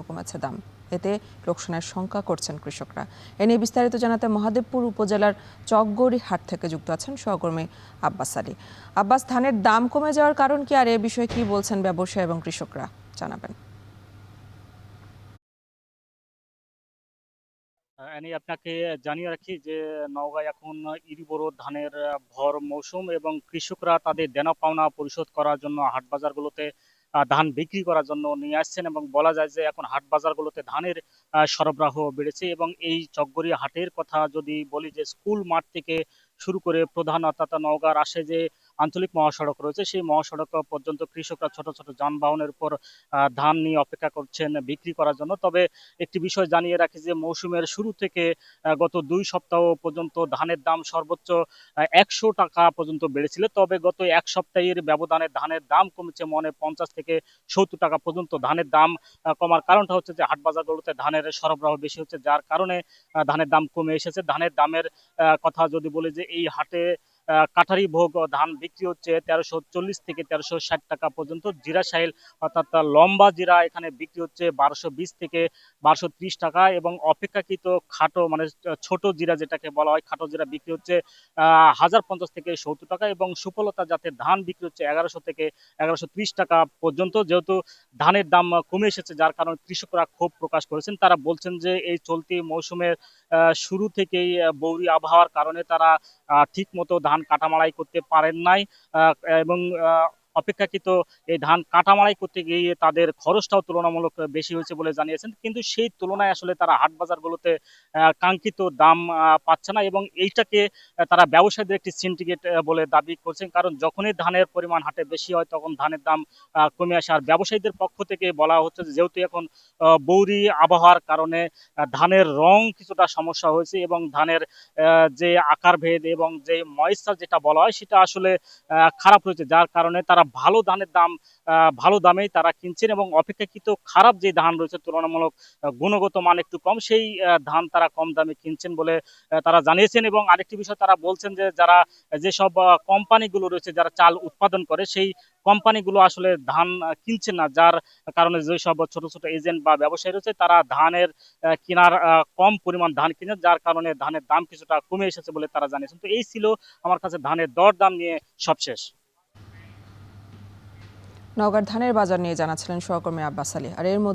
কমেছে দাম। এতে লোকসানের শঙ্কা করছেন কৃষকরা। এ নিয়ে বিস্তারিত জানাতে মহাদেবপুর উপজেলার চকগড়ি হাট থেকে যুক্ত আছেন সহকর্মী আব্বাস আলী। আব্বাস, ধানের দাম কমে যাওয়ার কারণ কি, আর এ বিষয়ে কি বলছেন ব্যবসায়ী এবং কৃষকরা, জানাবেন। আপনাকে জানিয়ে রাখি যে নওগাঁয় এখন ইরিবোরো ধানের ভর মৌসুম এবং কৃষকরা তাদের দেনা পাওনা পরিশোধ করার জন্য হাট বাজারগুলোতে ধান বিক্রি করার জন্য নিয়ে আসছেন এবং বলা যায় যে এখন হাট বাজারগুলোতে ধানের সরবরাহ বেড়েছে। এবং এই চকগড়ি হাটের কথা যদি বলি, যে স্কুল মাঠ থেকে শুরু করে প্রধান অর্থাৎ নওগাঁর আসে যে আঞ্চলিক মহাসড়ক রয়েছে, সেই মহাসড়ক পর্যন্ত কৃষকরা ছোট ছোট যানবাহনের উপর ধান নিয়ে অপেক্ষা করছেন বিক্রি করার জন্য। তবে একটি বিষয় জানিয়ে রাখি যে মৌসুমের শুরু থেকে গত 2 সপ্তাহ পর্যন্ত ধানের দাম সর্বোচ্চ 100 টাকা পর্যন্ত বেড়েছিল। তবে গত এক সপ্তাহের ব্যবধানে ধানের দাম কমেছে মনে 50 থেকে 70 টাকা পর্যন্ত। ধানের দাম কমার কারণটা হচ্ছে যে হাট বাজারগুলোতে ধানের সরবরাহ বেশি হচ্ছে, যার কারণে ধানের দাম কমে এসেছে। ধানের দামের কথা যদি বলি, যে এই হাটে কাঠারি ভোগ ধান বিক্রি হচ্ছে 1340 থেকে 1360 টাকা পর্যন্ত। জিরা সাইল অর্থাৎ লম্বা জিরা এখানে বিক্রি হচ্ছে 1220 থেকে 1230 টাকা, এবং অপেক্ষাকৃত খাটো মানে ছোট জিরা যেটাকে বলা হয় খাটো জিরা বিক্রি হচ্ছে 1050 থেকে 70 টাকা, এবং সুফলতা জাতের ধান বিক্রি হচ্ছে 1100 থেকে 1130 টাকা পর্যন্ত। যেহেতু ধানের দাম কমে এসেছে, যার কারণে কৃষকরা ক্ষোভ প্রকাশ করেছেন। তারা বলছেন যে এই চলতি মৌসুমের শুরু থেকেই বৌরি আবহাওয়ার কারণে তারা ঠিক মতো ধান কাটামাড়াই করতে পারেন নাই, এবং অপেক্ষাকৃত এই ধান কাটামাড়াই করতে গিয়ে তাদের খরচটাও তুলনামূলক বেশি হয়েছে বলে জানিয়েছেন। কিন্তু সেই তুলনায় আসলে তারা হাট বাজারগুলোতে কাঙ্ক্ষিত দাম পাচ্ছে না, এবং এইটাকে তারা ব্যবসায়ীদের একটি সিন্ডিকেট বলে দাবি করছেন। কারণ যখনই ধানের পরিমাণ হাটে বেশি হয় তখন ধানের দাম কমে আসে। আর ব্যবসায়ীদের পক্ষ থেকে বলা হচ্ছে যে যেহেতু এখন বৌরি আবহাওয়ার কারণে ধানের রং কিছুটা সমস্যা হয়েছে, এবং ধানের যে আকার ভেদ এবং যে ময়েশ্চার যেটা বলা হয় সেটা আসলে খারাপ হয়েছে, যার কারণে তারা ভালো ধানের দাম ভালো দামেই তারা কিনছেন, এবং অপেক্ষাকৃত খারাপ যে ধান রয়েছে তুলনামূলক গুণগত মান একটু কম, সেই ধান তারা কম দামে কিনছেন বলে তারা জানিয়েছেন। এবং আরেকটি বিষয় তারা বলছেন যে যারা যেসব কোম্পানিগুলো রয়েছে যারা চাল উৎপাদন করে, সেই কোম্পানিগুলো আসলে ধান কিনছেন না, যার কারণে যেসব ছোট ছোট এজেন্ট বা ব্যবসায়ী রয়েছে তারা ধানের কেনার কম পরিমাণ ধান কিনে, যার কারণে ধানের দাম কিছুটা কমে এসেছে বলে তারা জানিয়েছেন। তো এই ছিল আমার কাছে ধানের দর দাম নিয়ে সবশেষ। নওগাঁর ধানের বাজার নিয়ে জানাচ্ছিলেন সহকর্মী আব্বাস আলী। আর এর